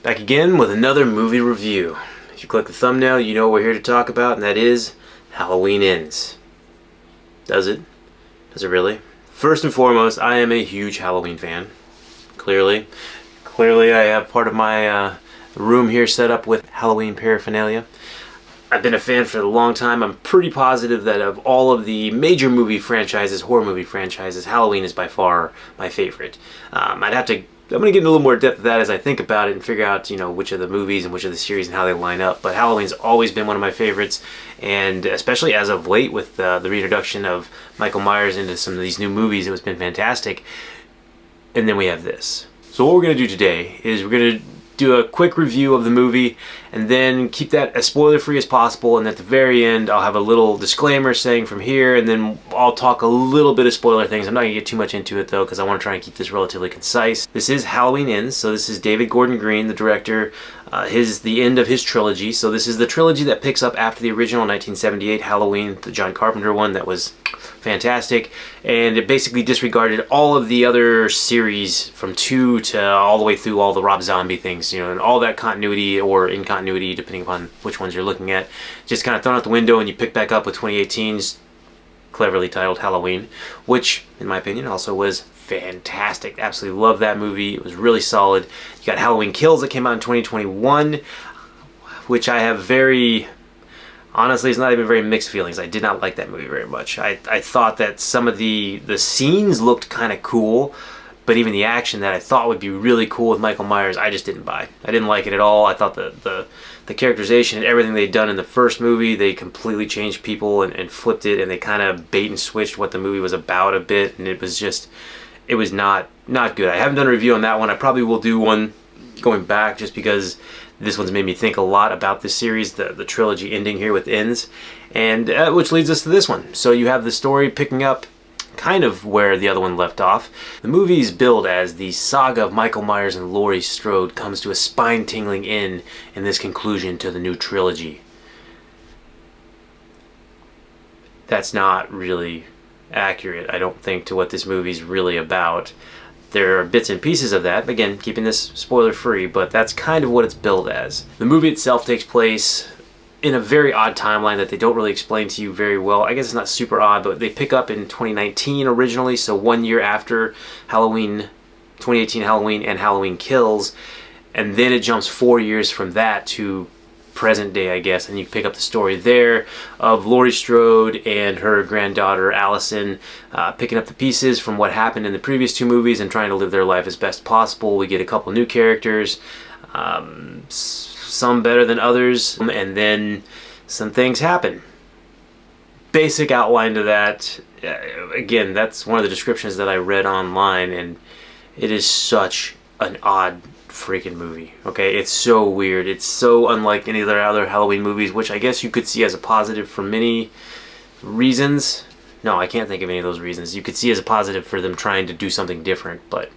Back again with another movie review. If you click the thumbnail, you know what we're here to talk about, and that is Halloween Ends. Does it? Does it really? First and foremost, I am a huge Halloween fan. Clearly, I have part of my room here set up with Halloween paraphernalia. I've been a fan for a long time. I'm pretty positive that of all of the major movie franchises, horror movie franchises, Halloween is by far my favorite. I'm going to get into a little more depth of that as I think about it and figure out, which of the movies and which of the series and how they line up. But Halloween's always been one of my favorites, and especially as of late with the reintroduction of Michael Myers into some of these new movies, it's been fantastic. And then we have this. So what we're going to do today is we're going to do a quick review of the movie and then keep that as spoiler free as possible, and at the very end I'll have a little disclaimer saying from here, and then I'll talk a little bit of spoiler things. I'm not going to get too much into it though, because I want to try and keep this relatively concise. This is Halloween Ends, so this is David Gordon Green, the director, the end of his trilogy. So this is the trilogy that picks up after the original 1978 Halloween, the John Carpenter one that was fantastic, and it basically disregarded all of the other series from 2 to all the way through all the Rob Zombie things, and all that continuity or incontinuity depending upon which ones you're looking at, just kind of thrown out the window, and you pick back up with 2018's cleverly titled Halloween, which in my opinion also was fantastic. Absolutely love that movie. It was really solid. You got Halloween Kills that came out in 2021, which I have honestly, it's not even very mixed feelings. I did not like that movie very much. I thought that some of the scenes looked kind of cool, but even the action that I thought would be really cool with Michael Myers, I just didn't buy. I didn't like it at all. I thought the characterization and everything they'd done in the first movie, they completely changed people and flipped it, and they kind of bait and switched what the movie was about a bit, and it was not good. I haven't done a review on that one. I probably will do one going back, just because this one's made me think a lot about this series, the trilogy ending here with Ends, and which leads us to this one. So you have the story picking up kind of where the other one left off. The movie is billed as the saga of Michael Myers and Laurie Strode comes to a spine-tingling end in this conclusion to the new trilogy. That's not really accurate, I don't think, to what this movie's really about. There are bits and pieces of that, again, keeping this spoiler free, but that's kind of what it's billed as. The movie itself takes place in a very odd timeline that they don't really explain to you very well. I guess it's not super odd, but they pick up in 2019 originally, so 1 year after Halloween, 2018 Halloween and Halloween Kills, and then it jumps 4 years from that to present day, I guess, and you pick up the story there of Laurie Strode and her granddaughter Allison picking up the pieces from what happened in the previous 2 movies and trying to live their life as best possible. We get a couple new characters, some better than others, and then some things happen. Basic outline to that, again, that's one of the descriptions that I read online, and it is such an odd freaking movie. Okay, it's so weird. It's so unlike any of their other Halloween movies, which I guess you could see as a positive for many reasons. No, I can't think of any of those reasons. You could see as a positive for them trying to do something different, but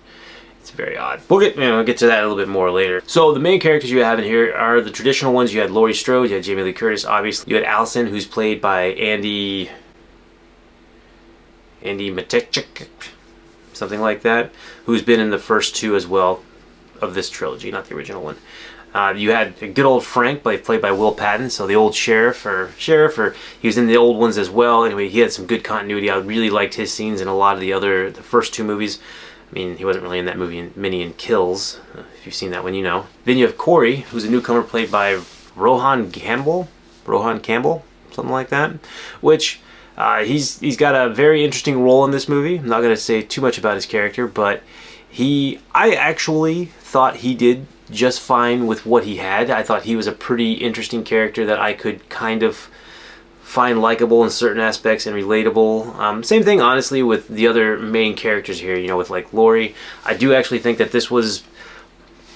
it's very odd. We'll get to that a little bit more later. So the main characters you have in here are the traditional ones. You had Laurie Strode, you had Jamie Lee Curtis, obviously. You had Allison, who's played by Andy Matichik, something like that, who's been in the first 2 as well of this trilogy, not the original one. You had good old Frank, played by Will Patton, so the old sheriff, he was in the old ones as well. Anyway, he had some good continuity. I really liked his scenes in a lot of the first 2 movies. I mean, he wasn't really in that movie many in Kills. If you've seen that one, you know. Then you have Corey, who's a newcomer played by Rohan Campbell, something like that, which he's got a very interesting role in this movie. I'm not going to say too much about his character, but I actually thought he did just fine with what he had. I thought he was a pretty interesting character that I could kind of find likable in certain aspects and relatable. Same thing, honestly, with the other main characters here, with like Laurie. I do actually think that this was,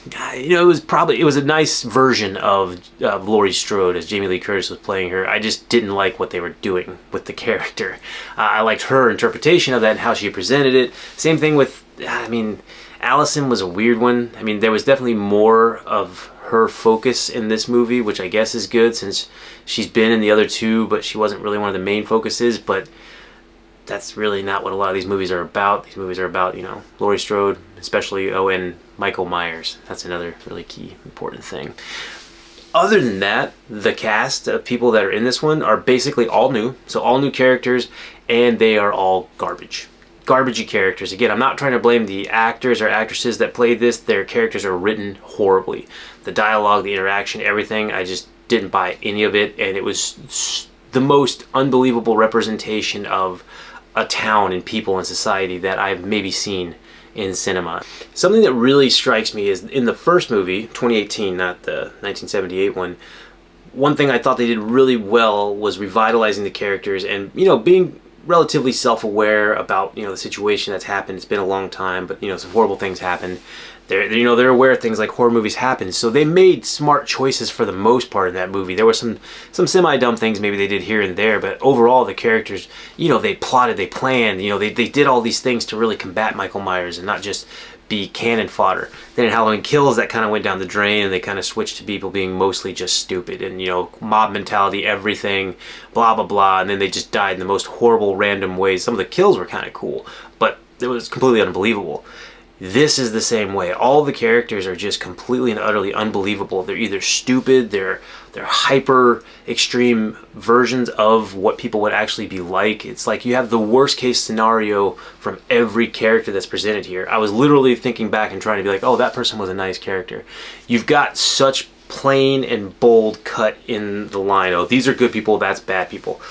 it was a nice version of Laurie Strode as Jamie Lee Curtis was playing her. I just didn't like what they were doing with the character. I liked her interpretation of that and how she presented it. Same thing with, Allison was a weird one. There was definitely more of her focus in this movie, which I guess is good since she's been in the other 2, but she wasn't really one of the main focuses. But that's really not what a lot of these movies are about. These movies are about, you know, Laurie Strode, especially, and Michael Myers. That's another really key, important thing. Other than that, the cast of people that are in this one are basically all new. So all new characters, and they are all garbage. Garbagey characters. Again, I'm not trying to blame the actors or actresses that played this. Their characters are written horribly. The dialogue, the interaction, everything, I just didn't buy any of it, and it was the most unbelievable representation of a town and people and society that I've maybe seen in cinema. Something that really strikes me is in the first movie, 2018, not the 1978 one thing I thought they did really well was revitalizing the characters and, you know, being relatively self-aware about, you know, the situation that's happened. It's been a long time, but, you know, some horrible things happened. They're aware of things like horror movies happen, so they made smart choices for the most part in that movie. There were some semi-dumb things maybe they did here and there, but overall the characters, you know, they plotted, they planned, you know, they did all these things to really combat Michael Myers and not just be cannon fodder. Then in Halloween Kills, that kind of went down the drain, and they kind of switched to people being mostly just stupid and, you know, mob mentality, everything, blah blah blah, and then they just died in the most horrible random ways. Some of the kills were kind of cool, but it was completely unbelievable. This is the same way. All the characters are just completely and utterly unbelievable. They're either stupid, they're hyper extreme versions of what people would actually be like. It's like you have the worst case scenario from every character that's presented here. I was literally thinking back and trying to be like, oh, that person was a nice character. You've got such plain and bold cut in the line. Oh, these are good people, that's bad people.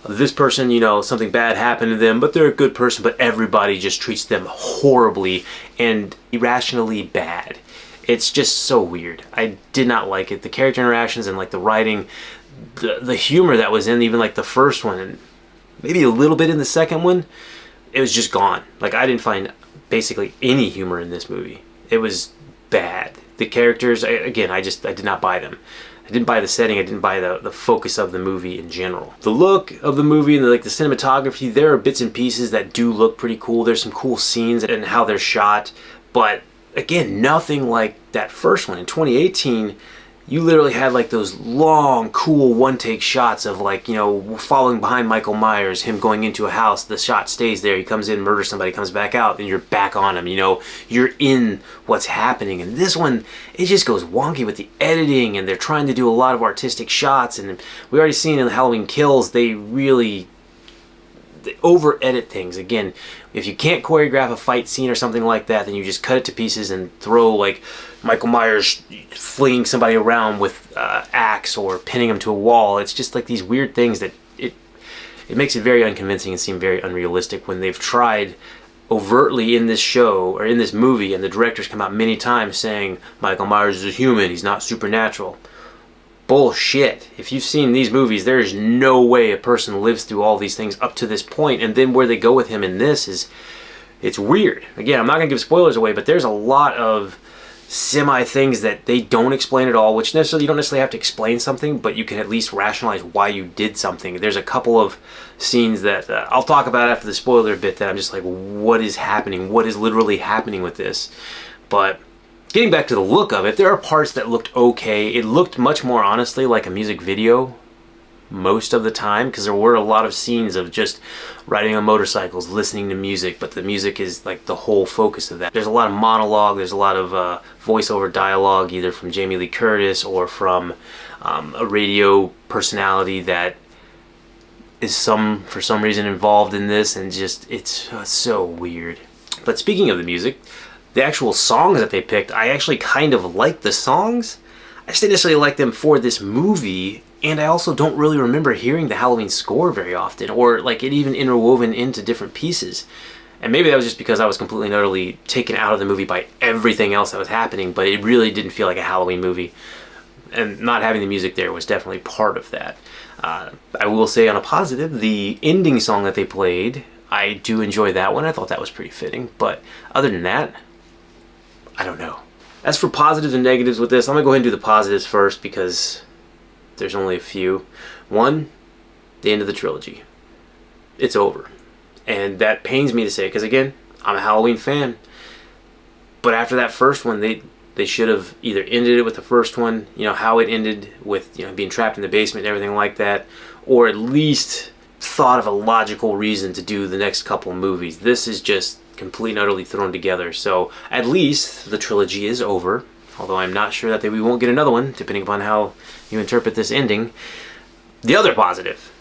This person, you know, something bad happened to them, but they're a good person, but everybody just treats them horribly and irrationally bad. It's just so weird. I did not like it. The character interactions and like the writing, the humor that was in even like the first one and maybe a little bit in the second one, it was just gone. Like I didn't find basically any humor in this movie. It was bad. The characters, again, I did not buy them. I didn't buy the setting, I didn't buy the focus of the movie in general. The look of the movie and the cinematography, there are bits and pieces that do look pretty cool. There's some cool scenes and how they're shot, but again, nothing like that first one. In 2018, you literally had like those long, cool one-take shots of like, you know, following behind Michael Myers, him going into a house, the shot stays there, he comes in, murders somebody, comes back out, and you're back on him, you know, you're in what's happening. And this one, it just goes wonky with the editing, and they're trying to do a lot of artistic shots, and we already seen in Halloween Kills, they over-edit things. Again, if you can't choreograph a fight scene or something like that, then you just cut it to pieces and throw like Michael Myers flinging somebody around with axe or pinning him to a wall. It's just like these weird things that it makes it very unconvincing and seem very unrealistic when they've tried overtly in this show or in this movie, and the directors come out many times saying Michael Myers is a human, he's not supernatural. Bullshit. If you've seen these movies, there's no way a person lives through all these things up to this point, and then where they go with him in this is, it's weird. Again, I'm not going to give spoilers away, but there's a lot of semi things that they don't explain at all, which you don't necessarily have to explain something, but you can at least rationalize why you did something. There's a couple of scenes that I'll talk about after the spoiler bit that I'm just like, what is happening? What is literally happening with this? But getting back to the look of it, there are parts that looked okay. It looked much more honestly like a music video most of the time, because there were a lot of scenes of just riding on motorcycles, listening to music, but the music is like the whole focus of that. There's a lot of monologue, there's a lot of voiceover dialogue, either from Jamie Lee Curtis or from a radio personality that is for some reason involved in this, and just it's so weird. But speaking of the music, the actual songs that they picked, I actually kind of like the songs. I just didn't necessarily like them for this movie, and I also don't really remember hearing the Halloween score very often, or like it even interwoven into different pieces. And maybe that was just because I was completely and utterly taken out of the movie by everything else that was happening, but it really didn't feel like a Halloween movie. And not having the music there was definitely part of that. I will say on a positive, the ending song that they played, I do enjoy that one. I thought that was pretty fitting, but other than that, I don't know. As for positives and negatives with this, I'm going to go ahead and do the positives first because there's only a few. One, the end of the trilogy. It's over. And that pains me to say because, again, I'm a Halloween fan. But after that first one, they should have either ended it with the first one, you know, how it ended with, you know, being trapped in the basement and everything like that, or at least thought of a logical reason to do the next couple movies. This is just completely and utterly thrown together. So at least the trilogy is over, although I'm not sure that we won't get another one, depending upon how you interpret this ending. The other positive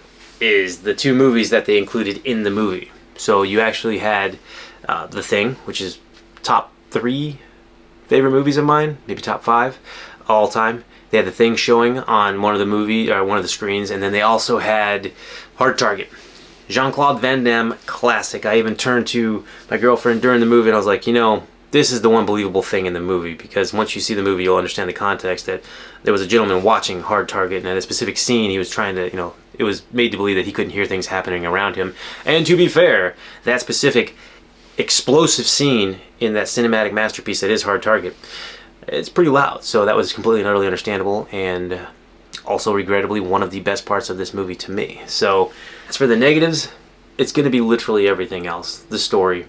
is the 2 movies that they included in the movie. So you actually had The Thing, which is top 3 favorite movies of mine, maybe top 5 all time. They had The Thing showing on one of the screens, and then they also had Hard Target, Jean-Claude Van Damme classic. I even turned to my girlfriend during the movie and I was like, you know, this is the one believable thing in the movie, because once you see the movie, you'll understand the context that there was a gentleman watching Hard Target, and at a specific scene, he was trying to, you know, it was made to believe that he couldn't hear things happening around him. And to be fair, that specific explosive scene in that cinematic masterpiece that is Hard Target, it's pretty loud. So that was completely and utterly understandable, and also regrettably one of the best parts of this movie to me. So as for the negatives, it's going to be literally everything else. The story.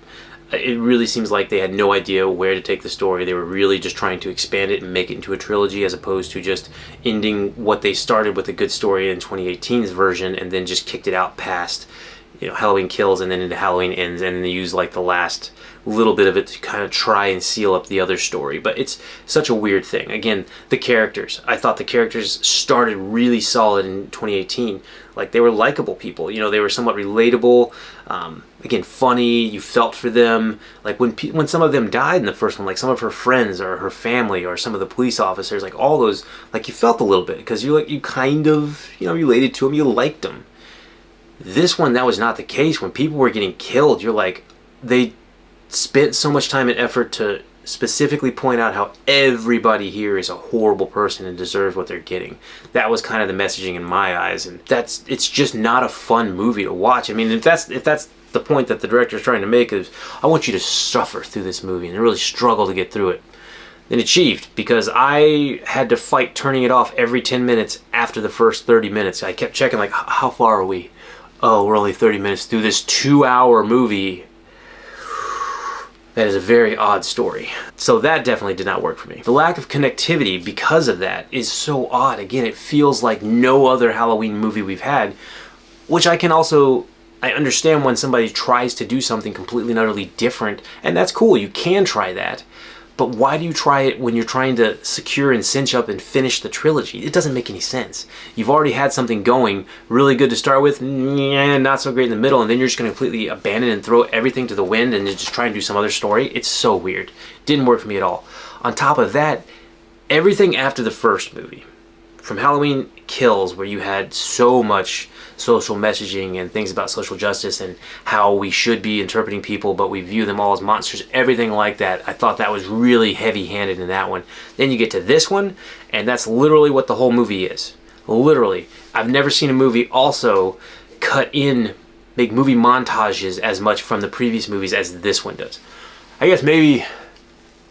It really seems like they had no idea where to take the story. They were really just trying to expand it and make it into a trilogy, as opposed to just ending what they started with a good story in 2018's version and then just kicked it out past, you know, Halloween Kills and then into Halloween Ends, and then they used like the last little bit of it to kind of try and seal up the other story. But it's such a weird thing. Again, the characters. I thought the characters started really solid in 2018. Like, they were likable people. You know, they were somewhat relatable. Again, funny. You felt for them. Like when some of them died in the first one, like some of her friends or her family or some of the police officers, like all those, like you felt a little bit because you kind of, you know, related to them. You liked them. This one, that was not the case. When people were getting killed, you're like, they spent so much time and effort to specifically point out how everybody here is a horrible person and deserves what they're getting. That was kind of the messaging in my eyes, and it's just not a fun movie to watch. I mean, if that's the point that the director is trying to make, is I want you to suffer through this movie and really struggle to get through it. And achieved, because I had to fight turning it off every 10 minutes after the first 30 minutes. I kept checking, like, how far are we? Oh, we're only 30 minutes through this 2-hour movie. That is a very odd story. So that definitely did not work for me. The lack of connectivity because of that is so odd. Again, it feels like no other Halloween movie we've had, which I understand when somebody tries to do something completely and utterly different, and that's cool, you can try that. But why do you try it when you're trying to secure and cinch up and finish the trilogy? It doesn't make any sense. You've already had something going, really good to start with, not so great in the middle, and then you're just going to completely abandon and throw everything to the wind and just try and do some other story. It's so weird. Didn't work for me at all. On top of that, everything after the first movie, from Halloween Kills, where you had so much social messaging and things about social justice and how we should be interpreting people, but we view them all as monsters, everything like that, I thought that was really heavy-handed in that one. Then you get to this one, and that's literally what the whole movie is. Literally. I've never seen a movie also make movie montages as much from the previous movies as this one does. I guess maybe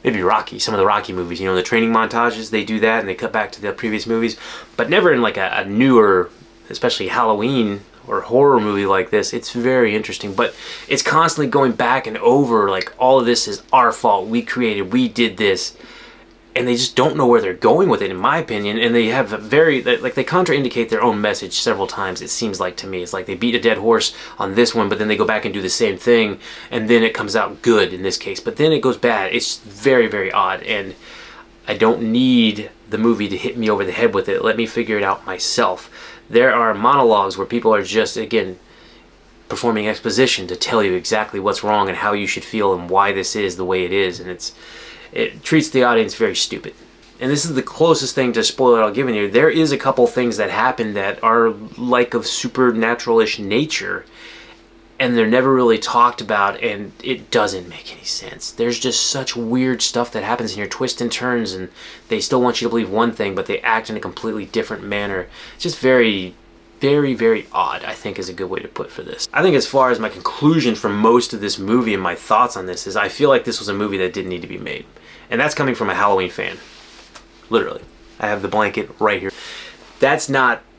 Rocky, some of the Rocky movies, you know, the training montages, they do that and they cut back to the previous movies, but never in like a newer, especially Halloween or horror movie like this. It's very interesting, but it's constantly going back and over, like, all of this is our fault, we did this, and they just don't know where they're going with it, in my opinion, and they have they contraindicate their own message several times, it seems like to me. It's like they beat a dead horse on this one, but then they go back and do the same thing, and then it comes out good in this case, but then it goes bad. It's very, very odd, and I don't need the movie to hit me over the head with it. Let me figure it out myself. There are monologues where people are just, again, performing exposition to tell you exactly what's wrong and how you should feel and why this is the way it is, and it treats the audience very stupid. And this is the closest thing to spoiler I'll give you. There is a couple things that happen that are like of supernatural-ish nature, and they're never really talked about, and it doesn't make any sense. There's just such weird stuff that happens in your twists and turns, and they still want you to believe one thing, but they act in a completely different manner. It's just very, very, very odd, I think, is a good way to put for this. I think as far as my conclusion for most of this movie and my thoughts on this is, I feel like this was a movie that didn't need to be made. And that's coming from a Halloween fan. Literally. I have the blanket right here.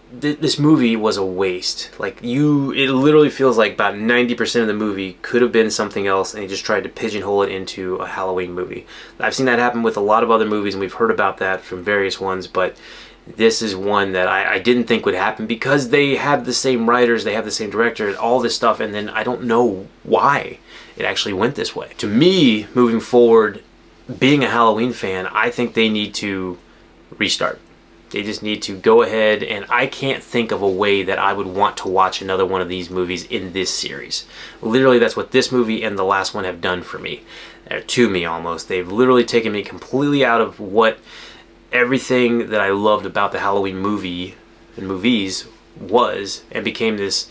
This movie was a waste. Like, it literally feels like about 90% of the movie could have been something else, and he just tried to pigeonhole it into a Halloween movie. I've seen that happen with a lot of other movies, and we've heard about that from various ones, but This is one that I didn't think would happen because they have the same writers, they have the same director, all this stuff, and then I don't know why it actually went this way. To me, moving forward, being a Halloween fan, I think they need to restart. They just need to go ahead, and I can't think of a way that I would want to watch another one of these movies in this series. Literally, that's what this movie and the last one have done for me, or to me almost. They've literally taken me completely out of what everything that I loved about the Halloween movie and movies was, and became this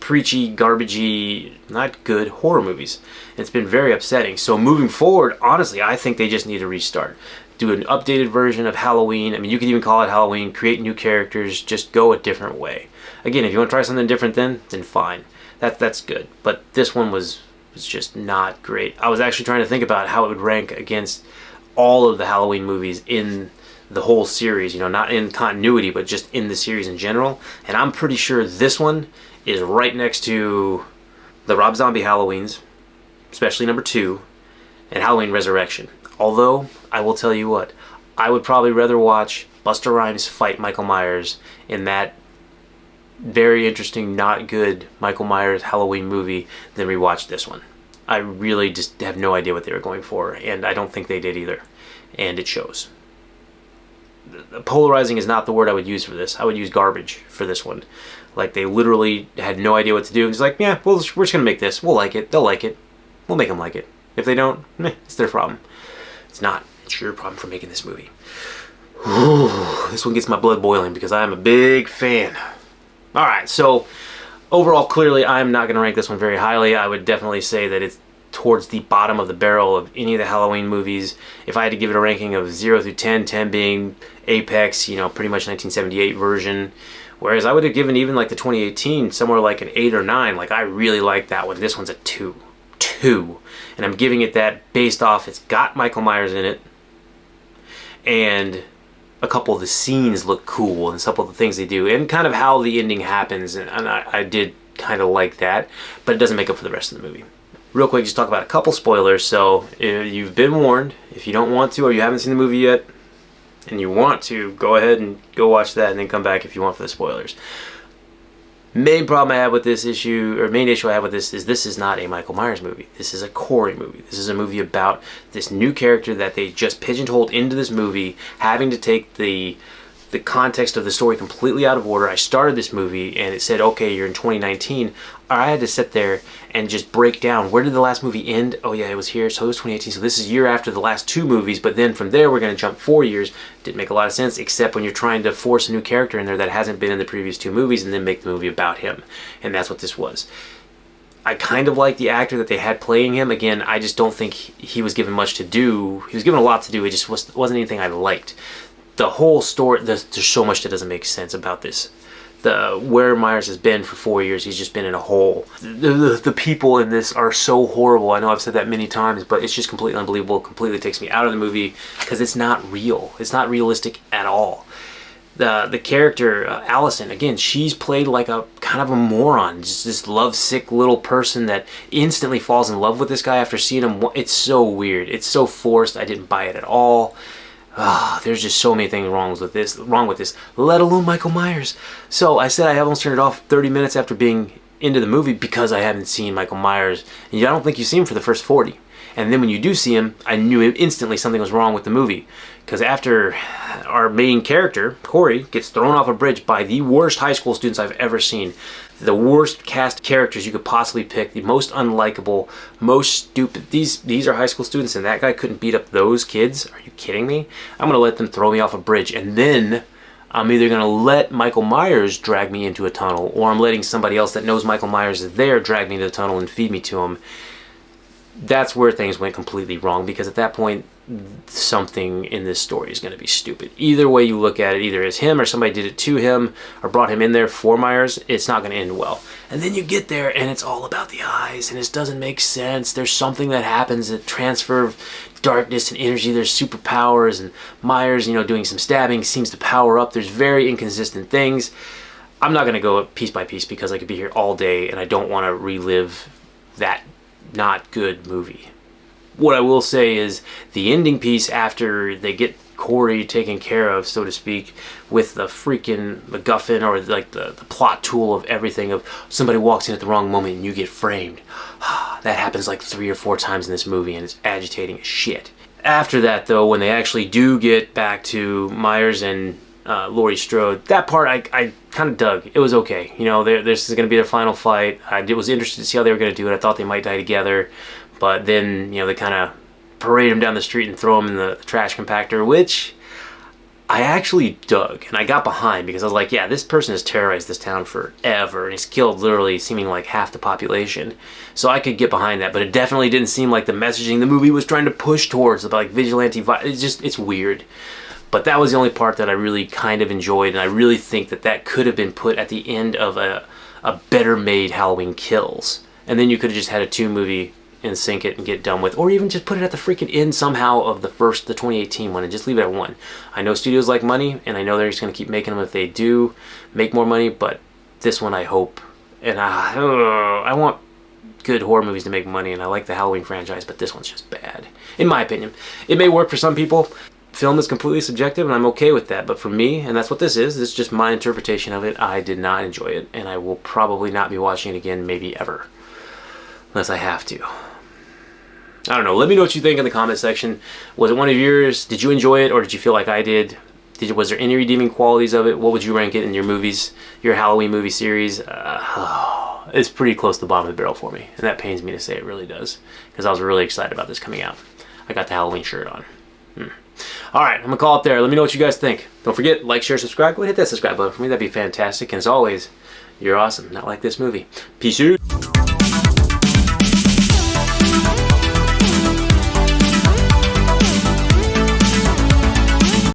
preachy, garbagey, not good horror movies. It's been very upsetting. So moving forward, honestly, I think they just need to restart. Do an updated version of Halloween. I mean, you could even call it Halloween, create new characters, just go a different way. Again, if you want to try something different then fine. That's good. But this one was just not great. I was actually trying to think about how it would rank against all of the Halloween movies in the whole series, you know, not in continuity, but just in the series in general. And I'm pretty sure this one is right next to the Rob Zombie Halloweens, especially number 2, and Halloween Resurrection. Although, I will tell you what, I would probably rather watch Busta Rhymes fight Michael Myers in that very interesting, not good Michael Myers Halloween movie than rewatch this one. I really just have no idea what they were going for, and I don't think they did either. And it shows. Polarizing is not the word I would use for this. I would use garbage for this one. Like, they literally had no idea what to do. It's like, yeah, well, we're just gonna make this. We'll like it. They'll like it. We'll make them like it. If they don't, it's their problem. It's not. It's your problem for making this movie. Ooh, this one gets my blood boiling because I am a big fan. Alright, so overall, clearly, I'm not going to rank this one very highly. I would definitely say that it's towards the bottom of the barrel of any of the Halloween movies. If I had to give it a ranking of 0 through 10, 10 being Apex, you know, pretty much 1978 version. Whereas I would have given even like the 2018 somewhere like an 8 or 9. Like, I really like that one. This one's a 2. 2. And I'm giving it that based off it's got Michael Myers in it. And a couple of the scenes look cool and a couple of the things they do. And kind of how the ending happens. And I did kind of like that. But it doesn't make up for the rest of the movie. Real quick, just talk about a couple spoilers. So, you've been warned. If you don't want to or you haven't seen the movie yet, and you want to, go ahead and go watch that and then come back if you want for the spoilers. Main problem I have with this issue, or main issue I have with this is not a Michael Myers movie. This is a Corey movie. This is a movie about this new character that they just pigeonholed into this movie, having to take the context of the story completely out of order. I started this movie and it said, okay, you're in 2019. I had to sit there and just break down, where did the last movie end? Oh yeah, it was here, so it was 2018, so this is a year after the last 2 movies, but then from there we're going to jump 4 years. Didn't make a lot of sense, except when you're trying to force a new character in there that hasn't been in the previous 2 movies and then make the movie about him. And that's what this was. I kind of like the actor that they had playing him. Again, I just don't think he was given much to do. He was given a lot to do, it just wasn't anything I liked. The whole story, there's so much that doesn't make sense about this. Where Myers has been for 4 years, he's just been in a hole. The people in this are so horrible. I know I've said that many times, but it's just completely unbelievable. It completely takes me out of the movie because it's not real. It's not realistic at all. The character, Allison, again, she's played like a kind of a moron. Just this lovesick little person that instantly falls in love with this guy after seeing him. It's so weird. It's so forced. I didn't buy it at all. There's just so many things wrong with this, let alone Michael Myers. So I said I almost turned it off 30 minutes after being into the movie because I haven't seen Michael Myers. And I don't think you see him for the first 40. And then when you do see him, I knew instantly something was wrong with the movie. Because after our main character, Corey, gets thrown off a bridge by the worst high school students I've ever seen. The worst cast characters you could possibly pick. The most unlikable, most stupid. These are high school students and that guy couldn't beat up those kids? Are you kidding me? I'm going to let them throw me off a bridge. And then I'm either going to let Michael Myers drag me into a tunnel, or I'm letting somebody else that knows Michael Myers is there drag me into the tunnel and feed me to him. That's where things went completely wrong, because at that point, something in this story is going to be stupid. Either way you look at it, either as him or somebody did it to him or brought him in there for Myers, it's not going to end well. And then you get there and it's all about the eyes and it doesn't make sense. There's something that happens, a transfer of darkness and energy. There's superpowers, and Myers, doing some stabbing seems to power up. There's very inconsistent things. I'm not going to go piece by piece because I could be here all day and I don't want to relive that not good movie. what I will say is the ending piece after they get Corey taken care of, so to speak, with the freaking MacGuffin, or like the plot tool of everything, of somebody walks in at the wrong moment and you get framed. That happens like 3 or 4 times in this movie, and it's agitating as shit. After that, though, when they actually do get back to Myers and Laurie Strode, that part I kind of dug. It was okay. You know, this is going to be their final fight. I was interested to see how they were going to do it. I thought they might die together, but then, you know, they kind of parade him down the street and throw him in the trash compactor, which I actually dug and I got behind, because I was like, yeah, this person has terrorized this town forever and he's killed literally seeming like half the population. So I could get behind that, but it definitely didn't seem like the messaging the movie was trying to push towards, like vigilante violence. It's weird. But that was the only part that I really kind of enjoyed, and I really think that could have been put at the end of a better made Halloween Kills. And then you could have just had a 2-movie and sync it and get done with, or even just put it at the freaking end somehow of the 2018 one and just leave it at 1. I know studios like money, and I know they're just going to keep making them if they do make more money, but this one I hope, and I want good horror movies to make money, and I like the Halloween franchise, but this one's just bad, in my opinion. It may work for some people. Film is completely subjective, and I'm okay with that, but for me, and that's what this is just my interpretation of it, I did not enjoy it, and I will probably not be watching it again, maybe ever, unless I have to. I don't know. Let me know what you think in the comment section. Was it one of yours? Did you enjoy it, or did you feel like I did? Was there any redeeming qualities of it? What would you rank it in your movies, your Halloween movie series? It's pretty close to the bottom of the barrel for me, and that pains me to say. It really does, because I was really excited about this coming out. I got the Halloween shirt on. All right, I'm gonna call it there. Let me know what you guys think. Don't forget, like, share, subscribe. Go ahead and hit that subscribe button for me. That'd be fantastic. And as always, you're awesome. Not like this movie. Peace out.